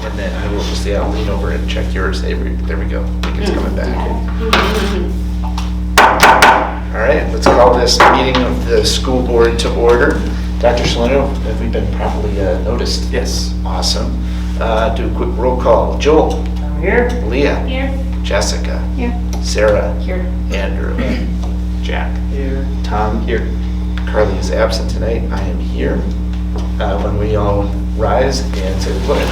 And then I will just, I'll lean over and check yours. There we go. I think it's coming back. All right, let's call this meeting of the school board to order. Dr. Salino, have we been properly noticed? Yes. Awesome. Do a quick roll call. Joel. I'm here. Leah. Here. Jessica. Here. Sarah. Here. Andrew. Jack. Here. Tom. Here. Carly is absent tonight. I am here. When we all rise and say the pledge.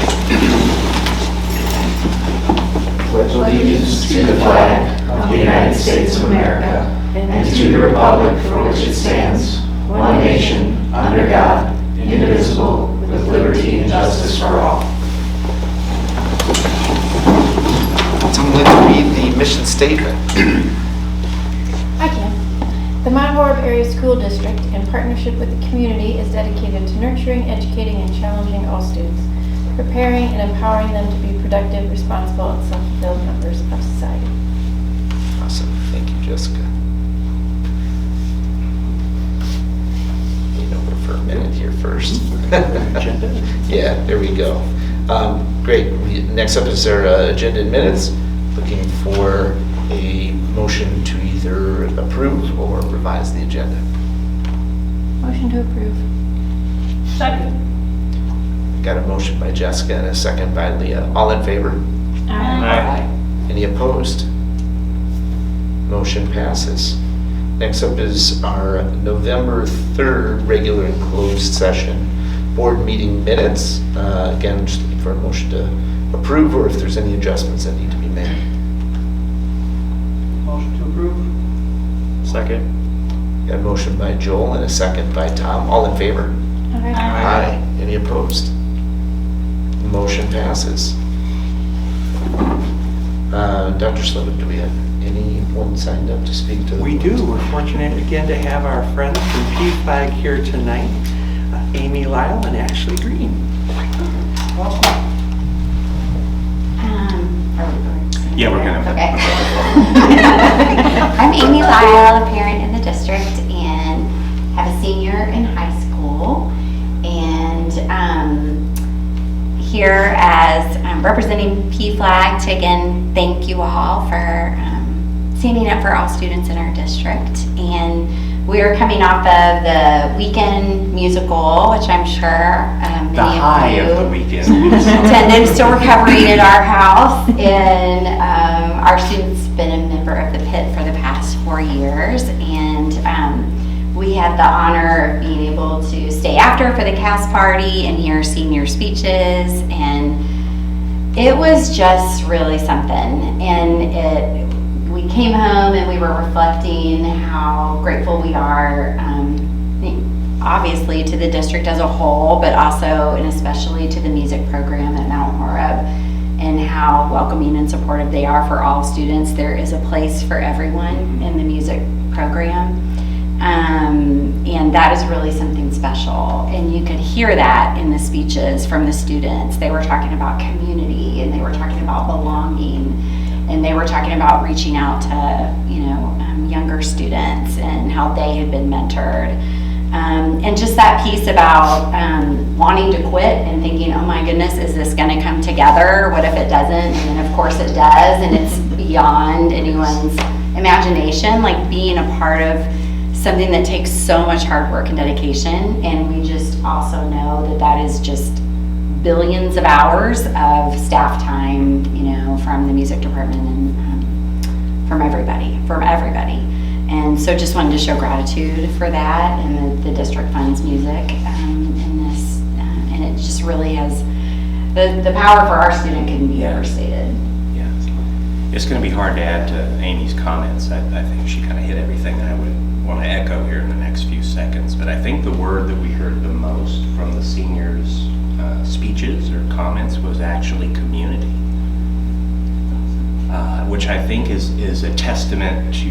Pledge allegiance to the flag of the United States of America and to the republic for which it stands, one nation, under God, indivisible, with liberty and justice for all. Someone like to read the mission statement. I can. The Mount Horeb Area School District, in partnership with the community, is dedicated to nurturing, educating, and challenging all students, preparing and empowering them to be productive, responsible, and self-fulfilled members of society. Awesome. Thank you, Jessica. Lean over for a minute here first. Yeah, there we go. Great. Next up is our agenda and minutes. Looking for a motion to either approve or revise the agenda. Motion to approve. Second. Got a motion by Jessica and a second by Leah. All in favor? Aye. Any opposed? Motion passes. Next up is our November 3rd regular and closed session board meeting minutes. Again, just looking for a motion to approve or if there's any adjustments that need to be made. Motion to approve. Second. Got a motion by Joel and a second by Tom. All in favor? Aye. Any opposed? Motion passes. Dr. Slevin, do we have anyone signed up to speak to the We do. We're fortunate again to have our friends from PFLAG here tonight, Amy Lyle and Ashley Green. Welcome. Yeah, we're gonna. Okay. I'm Amy Lyle, a parent in the district, and have a senior in high school. And here as representing PFLAG to again thank you all for standing up for all students in our district. And we are coming off of the weekend musical, which I'm sure The high of the weekend. attended, still recovering at our house. And our student's been a member of the PIT for the past 4 years. And we had the honor of being able to stay after for the cast party and hear senior speeches. And it was just really something. And we came home and we were reflecting how grateful we are, obviously to the district as a whole, but also and especially to the music program at Mount Horeb, and how welcoming and supportive they are for all students. There is a place for everyone in the music program, and that is really something special. And you could hear that in the speeches from the students. They were talking about community, and they were talking about belonging, and they were talking about reaching out to, younger students and how they had been mentored. And just that piece about wanting to quit and thinking, oh my goodness, is this going to come together? What if it doesn't? And then of course it does, and it's beyond anyone's imagination, like being a part of something that takes so much hard work and dedication. And we just also know that that is just billions of hours of staff time, from the music department and from everybody. And so just wanted to show gratitude for that, and the district funds music in this, and it just really has, the power for our student couldn't be overstated. Yeah. It's going to be hard to add to Amy's comments. I think she kind of hit everything that I would want to echo here in the next few seconds. But I think the word that we heard the most from the seniors' speeches or comments was actually community, which I think is a testament to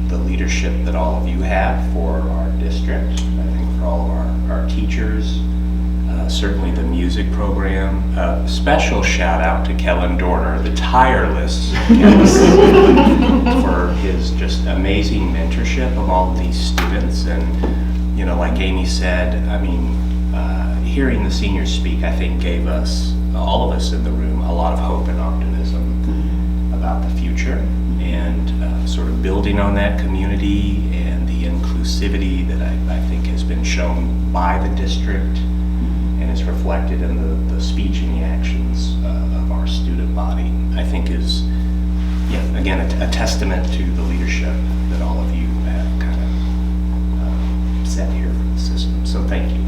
the leadership that all of you have for our district. I think for all of our teachers, certainly the music program. Special shout out to Kellen Dorner, the tireless for his just amazing mentorship of all of these students. And like Amy said, I mean, hearing the seniors speak, I think gave us all of us in the room a lot of hope and optimism about the future, and sort of building on that community and the inclusivity that I think has been shown by the district and is reflected in the speech and the actions of our student body, I think is, again, a testament to the leadership that all of you have kind of set here for the system. So thank you.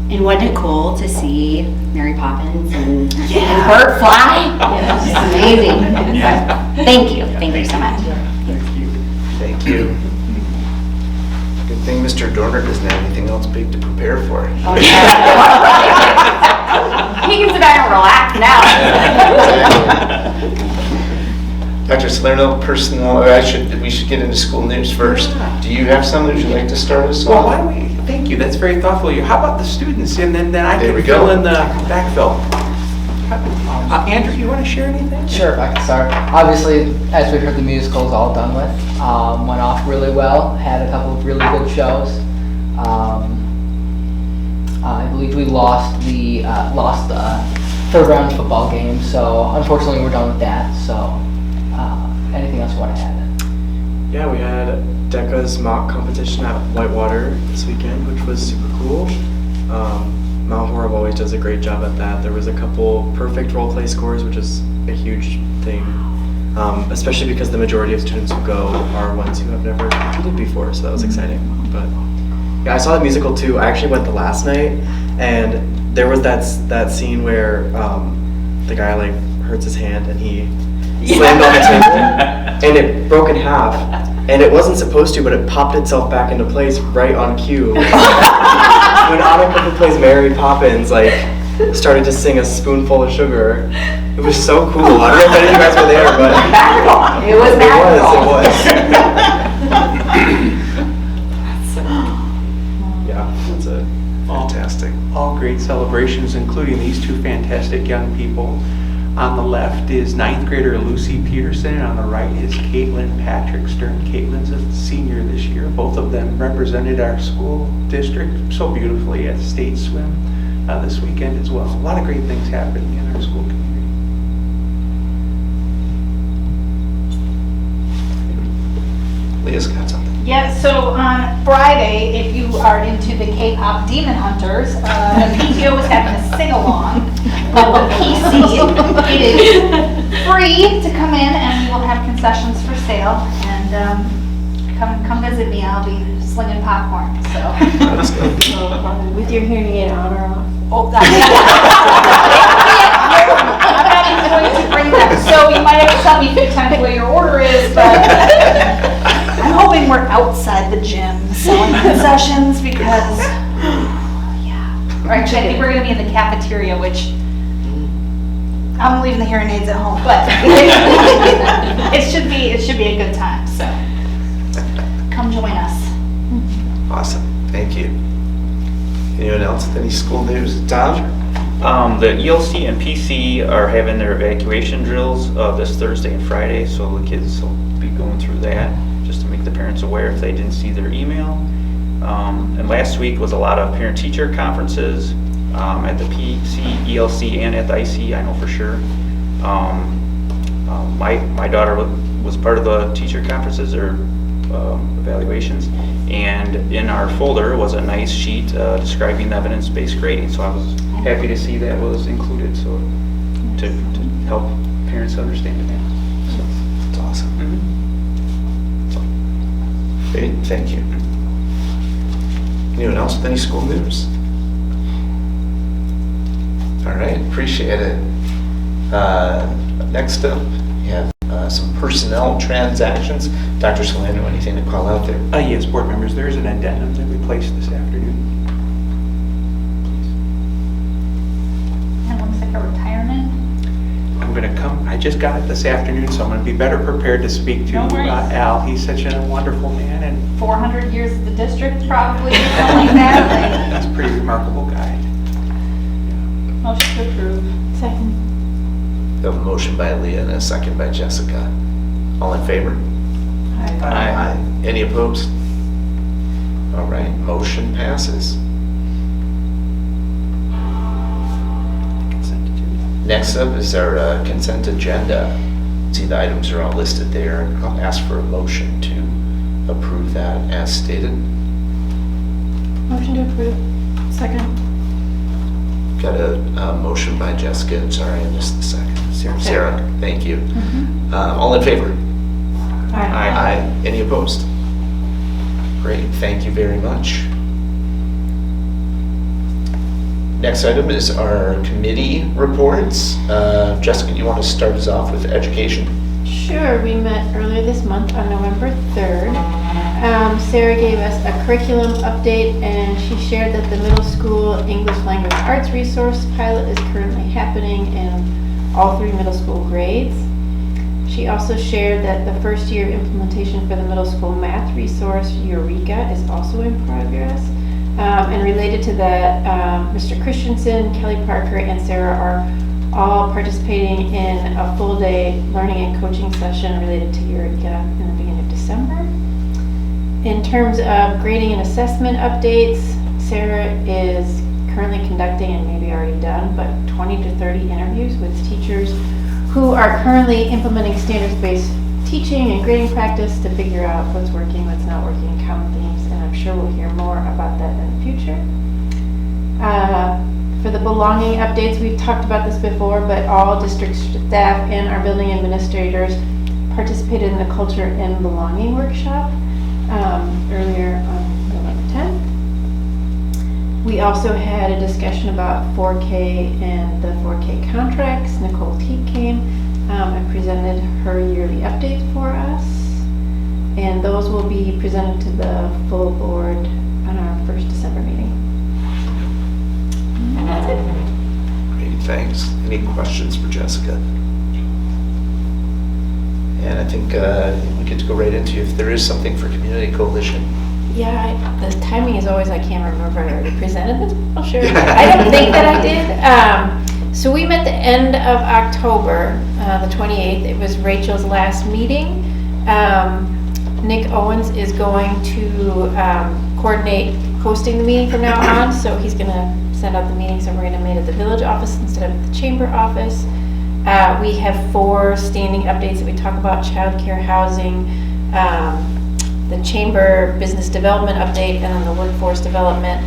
And wasn't it cool to see Mary Poppins and Bert fly? It's just amazing. Yeah. Thank you. Thank you so much. Thank you. Thank you. Good thing Mr. Dorner doesn't have anything else big to prepare for. Oh, yeah. He can sit down and relax now. Dr. Salerno, we should get into school news first. Do you have some that you'd like to start us Well, off? why don't we, thank you, that's very thoughtful of you. How about the students, and then I There we can go. fill in the backfill. Andrew, you want to share anything? Sure, I can start. Obviously, as we heard, the musical's all done with. Went off really well, had a couple of really good shows. I believe we lost the third round football game, so unfortunately we're done with that. So, anything else you want to add? Yeah, we had DECA's mock competition at Whitewater this weekend, which was super cool. Mount Horeb always does a great job at that. There was a couple perfect role play scores, which is a huge thing, especially because the majority of students who go are ones who have never competed before, so that was exciting. But yeah, I saw the musical too. I actually went the last night, and there was that scene where the guy like hurts his hand and he slammed on the table and it broke in half, and it wasn't supposed to, but it popped itself back into place right on cue. When Annika, who plays Mary Poppins, like started to sing A Spoonful of Sugar, it was so cool. I don't know if any of you guys were there, but It was magical. yeah, that's it. Fantastic. All great celebrations, including these two fantastic young people. On the left is 9th grader Lucy Peterson, and on the right is Caitlin Patrick Stern. Caitlin's a senior this year. Both of them represented our school district so beautifully at State Swim this weekend as well. A lot of great things happening in our school community. Leah's got something. Yeah, so on Friday, if you are into the K-pop Demon Hunters, the PTO is having a sing-along with the PC. It is free to come in, and we will have concessions for sale. And come visit me. I'll be slinging popcorn. So. With your hearing aid on or off? Oh, I'm not even going to bring them. So you might have to tell me a few times where your order is, but. I'm hoping we're outside the gym selling concessions because, yeah. Or actually, I think we're gonna be in the cafeteria, which I'm leaving the hearing aids at home, but it should be a good time, so come join us. Awesome. Thank you. Anyone else with any school news? Tom? The ELC and PC are having their evacuation drills this Thursday and Friday, so the kids will be going through that, just to make the parents aware if they didn't see their email. And last week was a lot of parent-teacher conferences at the PC, ELC, and at the IC, I know for sure. My daughter was part of the teacher conferences or evaluations, and in our folder was a nice sheet describing the evidence-based grading, so I was happy to see that was included, so to help parents understand that. So. That's awesome. Great, thank you. Anyone else with any school news? All right, appreciate it. Next up, we have some personnel transactions. Dr. Salerno, anything to call out there? Yes, board members, there is an addendum that we placed this afternoon. And looks like a retirement. I'm going to come, I just got it this afternoon, so I'm going to be better prepared to speak to No worries. Al. He's such a wonderful man, and 400 years of the district, probably, something like that. he's a pretty remarkable guy. Motion to approve. Second. We have a motion by Leah and a second by Jessica. All in favor? Aye. Any opposed? All right, motion passes. Consent Next up is our consent agenda. See, the items are all listed there. I'll ask for a motion to approve that as stated. Motion to approve. Second. Got a motion by Jessica. Sorry, I missed the second. Sarah, thank you. All in favor? Aye. Any opposed? Great, thank you very much. Next item is our committee reports. Jessica, do you want to start us off with education? Sure, we met earlier this month on November 3rd. Sarah gave us a curriculum update and she shared that the middle school English language arts resource pilot is currently happening in all 3 middle school grades. She also shared that the first year implementation for the middle school math resource, Eureka, is also in progress. And related to that, Mr. Christensen, Kelly Parker, and Sarah are all participating in a full day learning and coaching session related to Eureka in the beginning of December. In terms of grading and assessment updates, Sarah is currently conducting, and maybe already done, but 20 to 30 interviews with teachers who are currently implementing standards-based teaching and grading practice to figure out what's working, what's not working, common themes, and I'm sure we'll hear more about that in the future. For the belonging updates, we've talked about this before, but all district staff and our building administrators participated in the Culture and Belonging workshop earlier on November 10th. We also had a discussion about 4K and the 4K contracts. Nicole Teague came and presented her yearly updates for us. And those will be presented to the full board on our first December meeting. And that's it. Great, thanks. Any questions for Jessica? And I think we get to go right into if there is something for Community Coalition. Yeah, the timing is always, I can't remember if I already presented this. I'll share. I don't think that I did. So we met the end of October, the 28th. It was Rachel's last meeting. Nick Owens is going to coordinate hosting the meeting from now on. So he's going to send out the meetings and we're going to meet at the village office instead of the chamber office. We have 4 standing updates that we talk about: childcare, housing, the chamber business development update, and then the workforce development.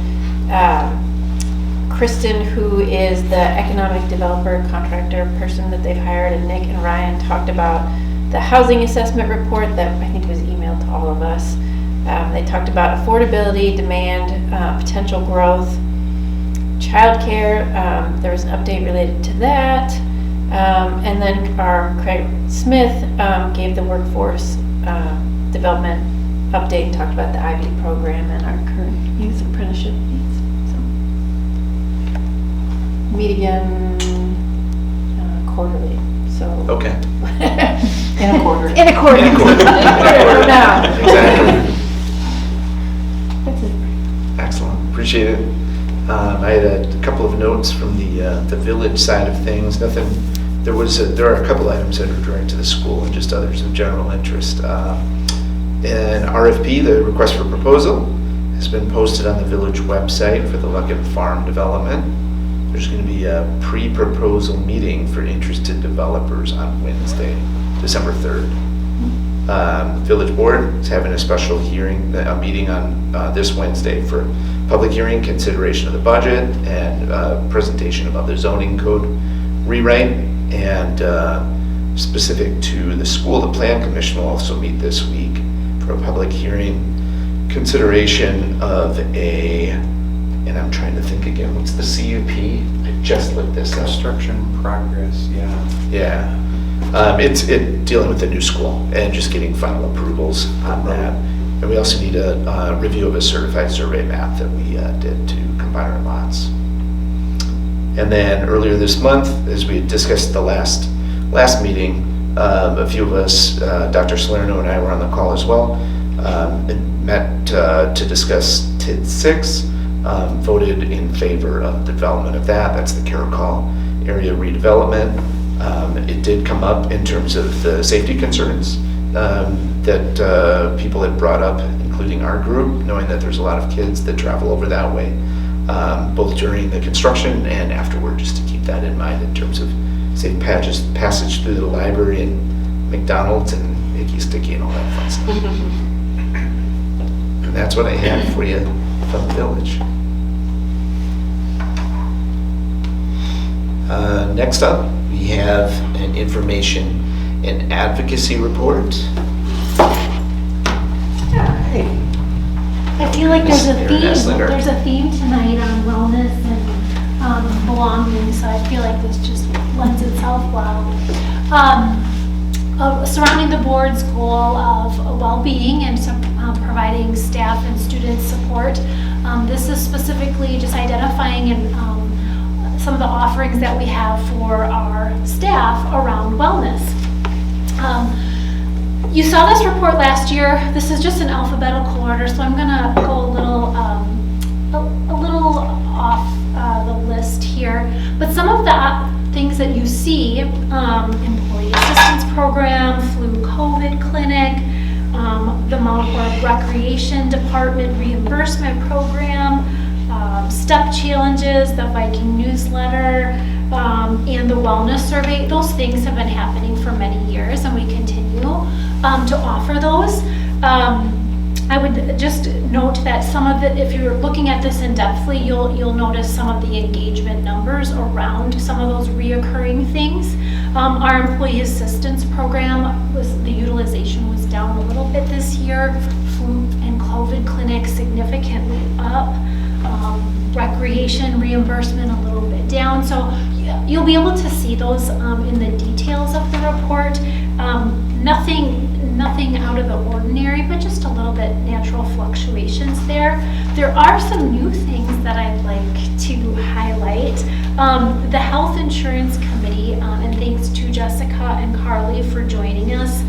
Kristen, who is the economic developer contractor person that they've hired, and Nick and Ryan talked about the housing assessment report that I think was emailed to all of us. They talked about affordability, demand, potential growth, childcare. There was an update related to that. And then our Craig Smith gave the workforce development update and talked about the IB program and our current youth apprenticeship needs. So, meet again quarterly. So Okay. in a quarter. In a quarter. In a quarter. From now. Exactly. That's it. Excellent, appreciate it. I had a couple of notes from the village side of things. Nothing. There are a couple items that are direct to the school and just others of general interest. An RFP, the request for proposal, has been posted on the village website for the Luckett Farm development. There's going to be a pre-proposal meeting for interested developers on Wednesday, December 3rd. Village board is having a special hearing, a meeting on this Wednesday for public hearing, consideration of the budget, and presentation of other zoning code rewrite. And specific to the school, the plan commission will also meet this week for a public hearing, consideration of and I'm trying to think again, what's the CUP? I just looked this up. Construction progress, Yeah. It's dealing with the new school and just getting final approvals on that. And we also need a review of a certified survey map that we did to combine our lots. And then earlier this month, as we discussed the last meeting, a few of us, Dr. Salerno and I were on the call as well, and met to discuss TID 6, voted in favor of the development of that. That's the Caracol area redevelopment. It did come up in terms of the safety concerns that people had brought up, including our group, knowing that there's a lot of kids that travel over that way, both during the construction and afterward, just to keep that in mind in terms of safe passage through the library and McDonald's and Icky Sticky and all that fun stuff. And that's what I have for you from the village. Next up, we have an information and advocacy report. I feel like there's a Ms. theme. Eslinger. There's a theme tonight on wellness and belonging, so I feel like this just lends itself well. Surrounding the board's goal of well-being and providing staff and student support, this is specifically just identifying and some of the offerings that we have for our staff around wellness. You saw this report last year. This is just in alphabetical order, so I'm gonna go a little off the list here. But some of the things that you see, employee assistance program, flu COVID clinic, the Mount Horeb Recreation Department reimbursement program, step challenges, the Viking newsletter, and the wellness survey. Those things have been happening for many years, and we continue to offer those. I would just note that some of it, if you're looking at this in-depthly, you'll notice some of the engagement numbers around some of those reoccurring things. Our employee assistance program, the utilization was down a little bit this year. Flu and COVID clinic significantly up. Recreation reimbursement a little bit down. So you'll be able to see those in the details of the report. Nothing out of the ordinary, but just a little bit natural fluctuations there. There are some new things that I'd like to highlight. The Health Insurance Committee, and thanks to Jessica and Carly for joining us.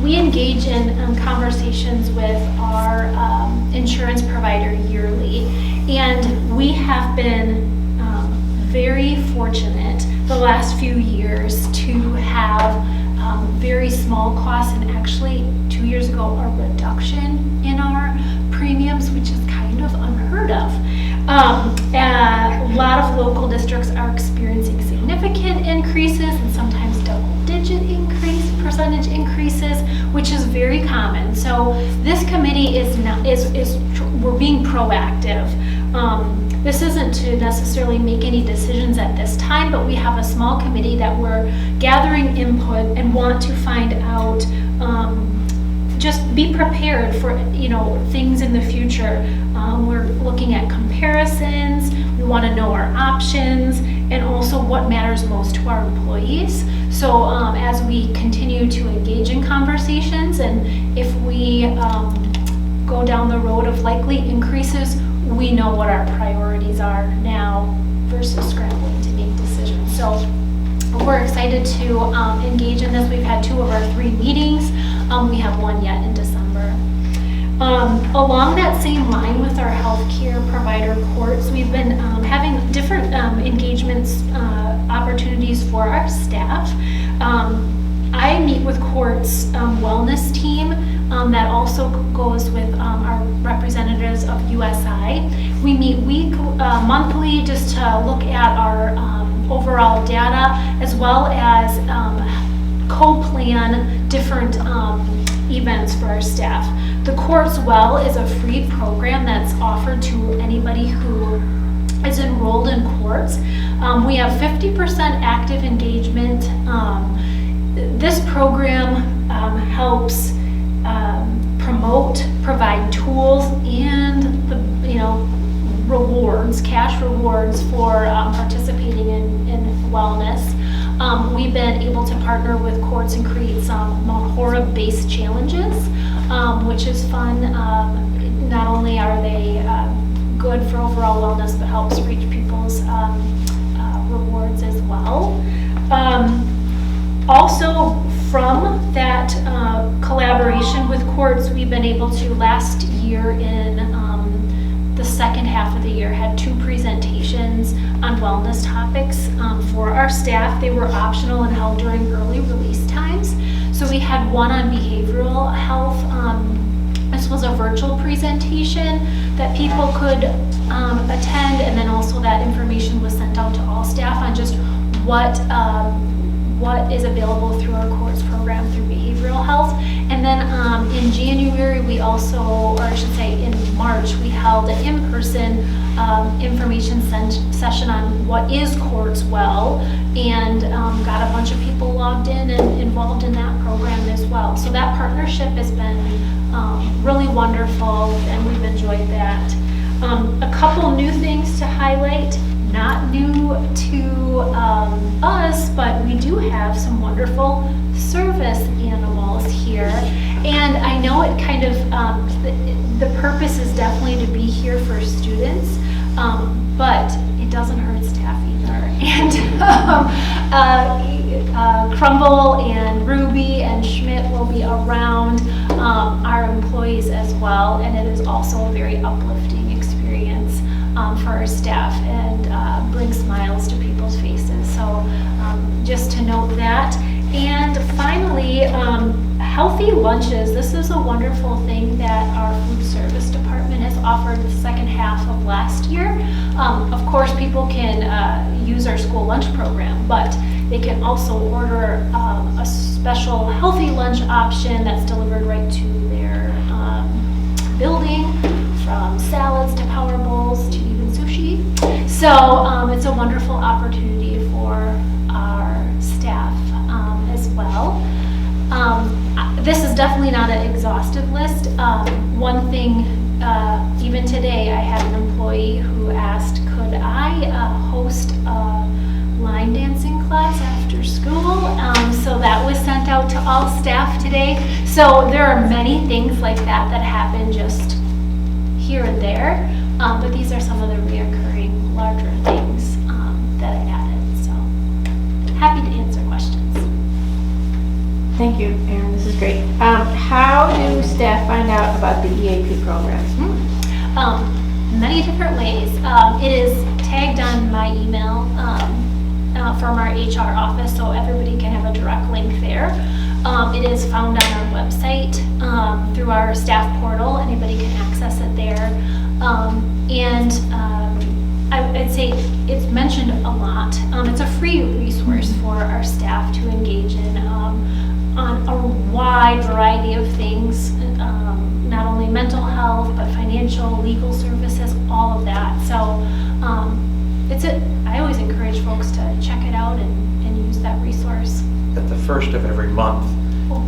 We engage in conversations with our insurance provider yearly, and we have been very fortunate the last few years to have very small costs, and actually 2 years ago a reduction in our premiums, which is kind of unheard of. A lot of local districts are experiencing significant increases and sometimes double-digit percentage increases, which is very common. So this committee we're being proactive. This isn't to necessarily make any decisions at this time, but we have a small committee that we're gathering input and want to find out, just be prepared for, things in the future. We're looking at comparisons. We want to know our options and also what matters most to our employees. So as we continue to engage in conversations, and if we go down the road of likely increases, we know what our priorities are now versus scrambling to make decisions. So we're excited to engage in this. We've had 2 of our 3 meetings. We have 1 yet in December. Along that same line with our healthcare provider courts, we've been having different engagements, opportunities for our staff. I meet with courts wellness team that also goes with our representatives of USI. We meet monthly just to look at our overall data, as well as co-plan different events for our staff. The Courts Well is a free program that's offered to anybody who is enrolled in courts. We have 50% active engagement. This program helps provide tools and the rewards, cash rewards for participating in wellness. We've been able to partner with courts and create some Mount Horeb based challenges, which is fun. Not only are they good for overall wellness, but helps reach people's rewards as well. Also, from that collaboration with courts, we've been able to, last year in the second half of the year, had 2 presentations on wellness topics for our staff. They were optional and held during early release times. So we had one on behavioral health. This was a virtual presentation that people could attend, and then also that information was sent out to all staff on just what is available through our courts program through behavioral health. And then in January, we also, or I should say in March, we held an in-person information session on what is Courts Well, and got a bunch of people logged in and involved in that program as well. So that partnership has been really wonderful, and we've enjoyed that. A couple new things to highlight. Not new to us, but we do have some wonderful service animals here. And I know it kind of, the purpose is definitely to be here for students, but it doesn't hurt staff either. And Crumble and Ruby and Schmidt will be around our employees as well, and it is also a very uplifting experience for our staff, and bring smiles to people's faces. So just to note that. And finally, healthy lunches. This is a wonderful thing that our food service department has offered the second half of last year. Of course, people can use our school lunch program, but they can also order a special healthy lunch option that's delivered right to their building, from salads to power bowls to even sushi. So it's a wonderful opportunity for our staff as well. This is definitely not an exhaustive list. One thing, even today, I had an employee who asked, could I host a line dancing class after school? So that was sent out to all staff today. So there are many things like that that happen just here and there, but these are some of the reoccurring larger things that I added. So happy to answer questions. Thank you, Erin. This is great. How do staff find out about the EAP program? Many different ways. It is tagged on my email from our HR office, so everybody can have a direct link there. It is found on our website through our staff portal. Anybody can access it there. I'd say it's mentioned a lot. It's a free resource for our staff to engage in on a wide variety of things, not only mental health, but financial, legal services, all of that. So I always encourage folks to check it out and use that resource. At the first of every month, Oh,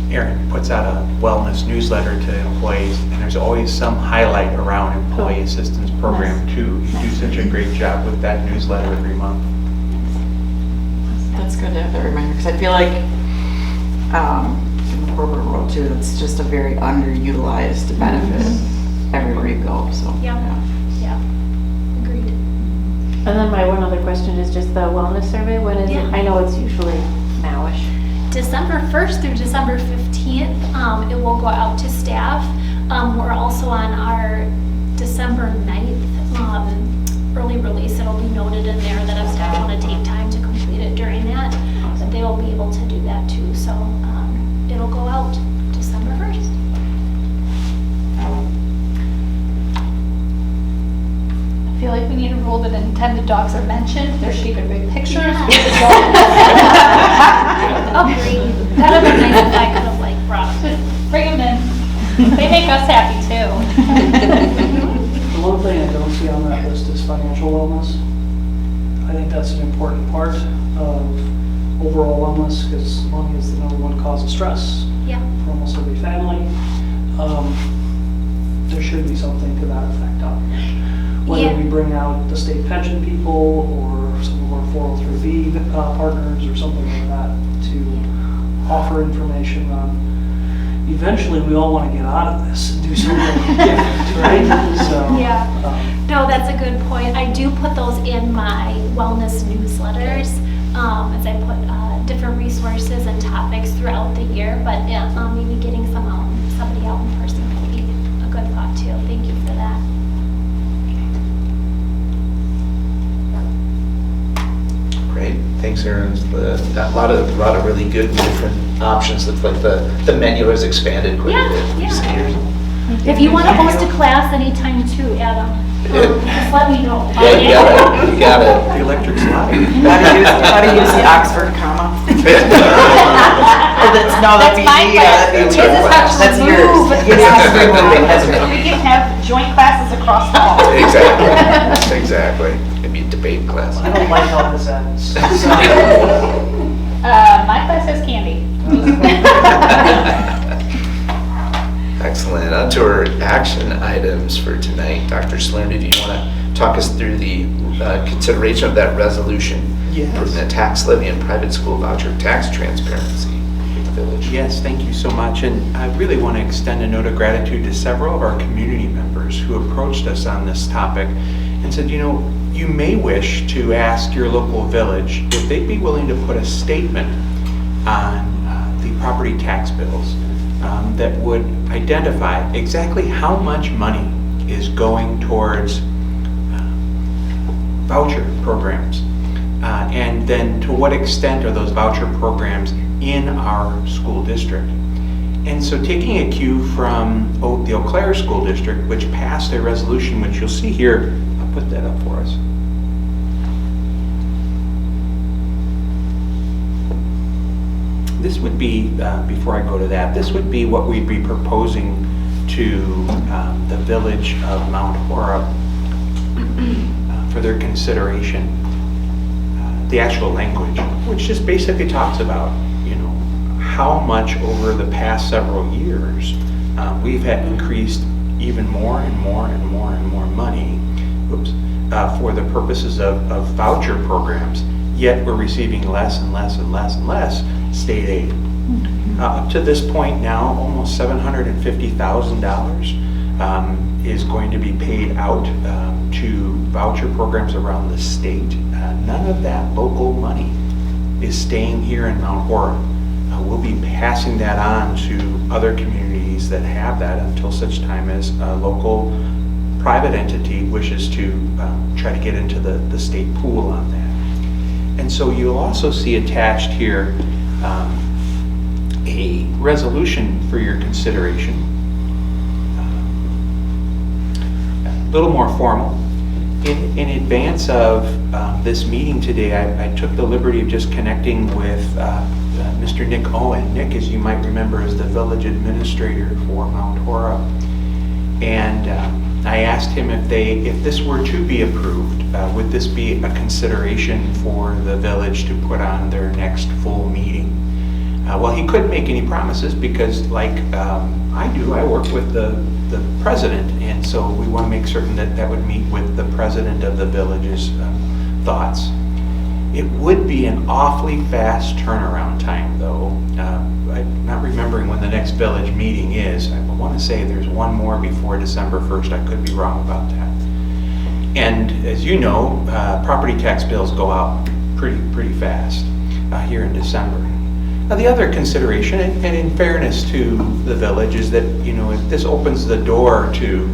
yeah. Erin puts out a wellness newsletter to employees, and there's always some highlight around employee assistance program too. You do such a great job with that newsletter every month. That's good to have that reminder, because I feel like in the corporate world too, it's just a very underutilized benefit everywhere you go. So Yeah. Agreed. And then my one other question is just the wellness survey. When is Yeah. it? I know it's usually nowish. December 1st through December 15th, it will go out to staff. We're also on our December 9th early release. It'll be noted in there that if staff want to take time to complete it during that they will be able to do that too. So it'll go out December 1st. I feel like we need a rule that anytime the dogs are mentioned, there should even be pictures. Agreed. That would be nice if I could have brought them. Bring them in. They make us happy too. The one thing I don't see on that list is financial wellness. I think that's an important part of overall wellness, because money is the #1 cause of stress Yeah. for almost every family. There should be something to that effect on here. Whether Yeah. we bring out the state pension people or some of our 403B partners or something like that to offer information on. Eventually, we all want to get out of this and do something different, right? So, Yeah. No, that's a good point. I do put those in my wellness newsletters as I put different resources and topics throughout the year. But maybe getting somebody out in person would be a good thought too. Thank you for that. Great, thanks, Erin. A lot of really good different options. Looks like the menu has expanded quite a bit in recent years. If you want to host a class anytime too, Adam. Just let me know. Yeah, you got it. The electric slide. How to use the Oxford comma. No, That's my class. That's This is how to That's yours. remove. Yes. We can have joint classes across the hall. Exactly, exactly. Maybe a debate class. I don't like how this ends. My class has candy. Excellent. On to our action items for tonight. Dr. Salerno, do you want to talk us through the consideration of that resolution? Yes. Approving the tax levy and private school voucher tax transparency in the village. Yes, thank you so much. And I really want to extend a note of gratitude to several of our community members who approached us on this topic and said, you know, you may wish to ask your local village if they'd be willing to put a statement on the property tax bills that would identify exactly how much money is going towards voucher programs. And then to what extent are those voucher programs in our school district. And so taking a cue from the Eau Claire School District, which passed a resolution, which you'll see here, I'll put that up for us. This would be, before I go to that, this would be what we'd be proposing to the village of Mount Horeb for their consideration. The actual language, which just basically talks about, you know, how much over the past several years we've had increased even more and more and more and more money for the purposes of voucher programs, yet we're receiving less and less and less and less state aid. Up to this point now, almost $750,000 is going to be paid out to voucher programs around the state. None of that local money is staying here in Mount Horeb. We'll be passing that on to other communities that have that until such time as a local private entity wishes to try to get into the state pool on that. And so you'll also see attached here a resolution for your consideration. A little more formal. In advance of this meeting today, I took the liberty of just connecting with Mr. Nick Owen. Nick, as you might remember, is the village administrator for Mount Horeb. And I asked him if this were to be approved, would this be a consideration for the village to put on their next full meeting? Well, he couldn't make any promises because, like I do, I work with the president, and so we want to make certain that that would meet with the president of the village's thoughts. It would be an awfully fast turnaround time, though. I'm not remembering when the next village meeting is. I want to say there's one more before December 1st. I could be wrong about that. And as you know, property tax bills go out pretty fast here in December. Now, the other consideration, and in fairness to the village, is that, you know, if this opens the door to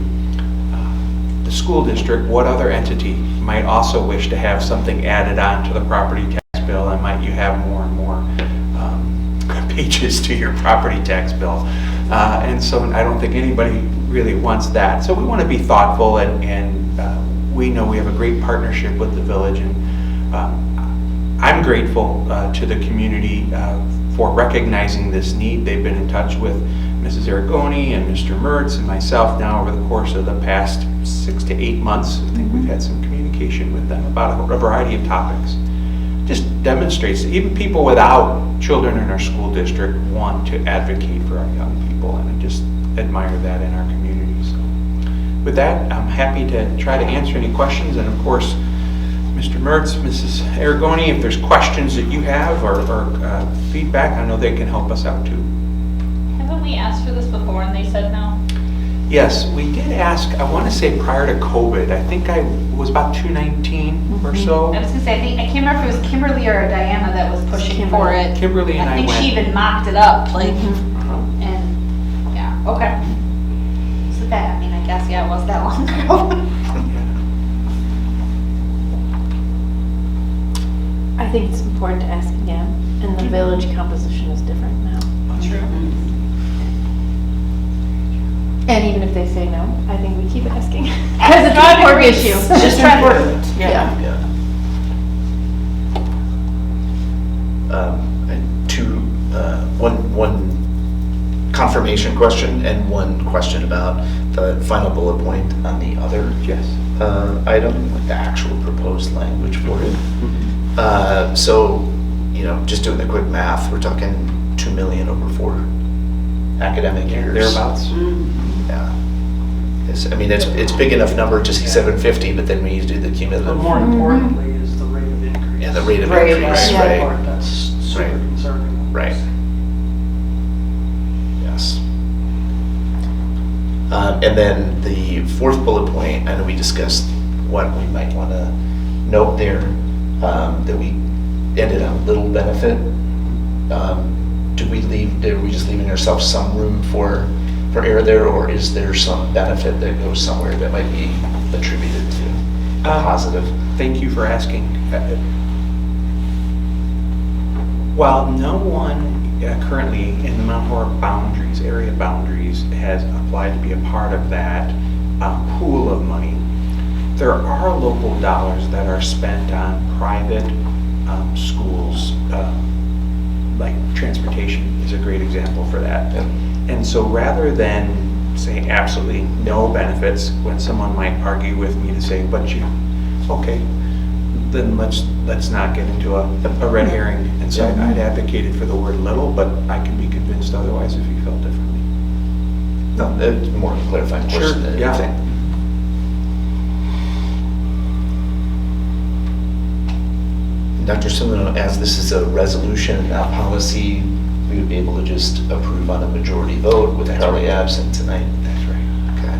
the school district, what other entity might also wish to have something added on to the property tax bill, and might you have more and more pages to your property tax bill. And so I don't think anybody really wants that. So we want to be thoughtful, and we know we have a great partnership with the village, and I'm grateful to the community for recognizing this need. They've been in touch with Mrs. Aragoni and Mr. Mertz and myself now over the course of the past 6 to 8 months. I think we've had some communication with them about a variety of topics. Just demonstrates that even people without children in our school district want to advocate for our young people, and I just admire that in our community. So with that, I'm happy to try to answer any questions, and of course, Mr. Mertz, Mrs. Aragoni, if there's questions that you have or feedback, I know they can help us out too. Haven't we asked for this before and they said no? Yes, we did ask, I want to say prior to COVID, I think it was about 2019 or so. I was gonna say, I can't remember if it was Kimberly or Diana that was pushing for it. Kimberly and I think went. she even mocked it up, like, and, yeah, okay. So that, I mean, I guess, yeah, it was that long ago. I think it's important to ask again, and the village composition is different now. True. And even if they say no, I think we keep asking. Because it's an important issue. Just try to work it, yeah. Yeah. One confirmation question and one question about the final bullet point on the other Yes. item, with the actual proposed language for it. So, just doing the quick math, we're talking 2 million over 4 academic years. Thereabouts. Yeah. It's big enough number to see 750, but then when you do the But cumulative. more importantly is the rate of increase. Yeah, the rate of Right, increase, yeah. right? Part that's super Right. concerning. Right. Yes. And then the fourth bullet point, I know we discussed what we might want to note there, that we ended on little benefit. Are we just leaving ourselves some room for error there, or is there some benefit that goes somewhere that might be attributed to positive? Thank you for asking. While no one currently in the Mount Horeb boundaries, area boundaries, has applied to be a part of that pool of money, there are local dollars that are spent on private schools, like transportation is a great example for that. Yeah. And so rather than saying absolutely no benefits, when someone might argue with me to say, okay, then let's not get into a red herring. And so I'd advocated for the word little, but I can be convinced otherwise if you felt differently. No, it's more of a clarifying question than yeah. anything. Dr. Simino, as this is a resolution, not policy, we would be able to just approve on a majority vote with Harley absent tonight? That's right. Okay.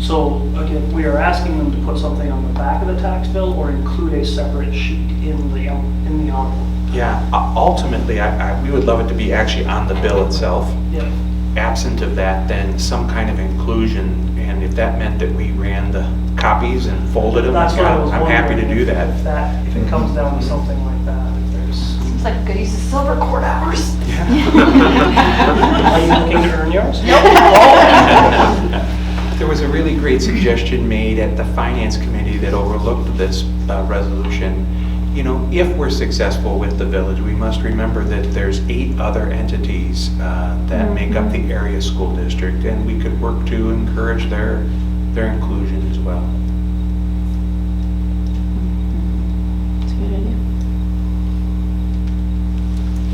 So again, we are asking them to put something on the back of the tax bill or include a separate sheet in the envelope. Yeah, ultimately, we would love it to be actually on the bill itself. Yeah. Absent of that, then some kind of inclusion, and if that meant that we ran the copies and folded them, That's what I was I'm happy to wondering, do that. If it comes down to something like that, if there's. Seems like a good use of silver cord hours. Are you looking to earn yours? There was a really great suggestion made at the Finance Committee that overlooked this resolution. If we're successful with the village, we must remember that there's 8 other entities that make up the area school district, and we could work to encourage their inclusion as well. That's a good idea.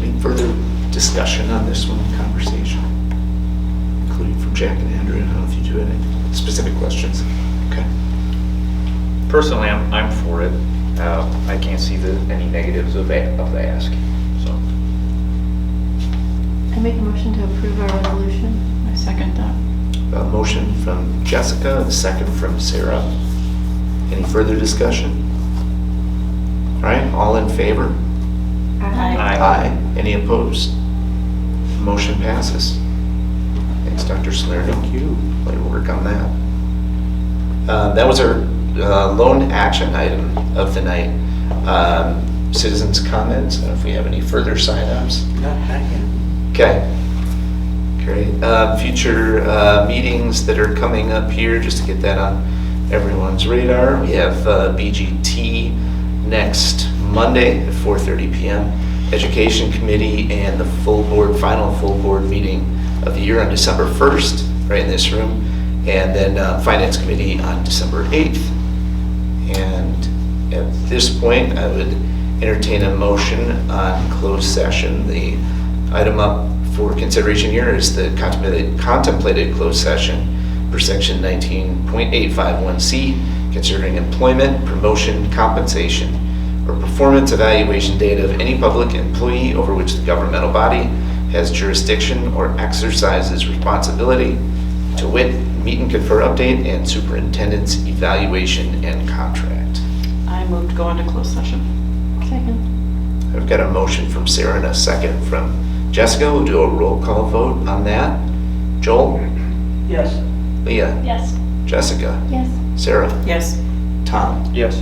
Any further discussion on this one, conversation? Including from Jack and Andrew, I don't know if you do any specific questions. Okay. Personally, I'm for it. I can't see any negatives of the ask, so. I make a motion to approve our resolution. I second that. A motion from Jessica, a second from Sarah. Any further discussion? All right, all in favor? Aye. Any opposed? Motion passes. Thanks, Dr. Salerno. Thank you. Way to work on that. That was our lone action item of the night. Citizens' comments, if we have any further sign-ups. Not yet. Okay, great. Future meetings that are coming up here, just to get that on everyone's radar. We have BGT next Monday at 4:30 p.m. Education Committee and the final full board meeting of the year on December 1st, right in this room. And then Finance Committee on December 8th. And at this point, I would entertain a motion on closed session. The item up for consideration here is the contemplated closed session for section 19.851C, considering employment, promotion, compensation, or performance evaluation data of any public employee over which the governmental body has jurisdiction or exercises responsibility, to wit, meet and confer update and superintendent's evaluation and contract. I move to go into closed session. Second. I've got a motion from Sarah and a second from Jessica. We'll do a roll call vote on that. Joel? Yes. Leah? Yes. Jessica? Yes. Sarah? Yes. Tom? Yes.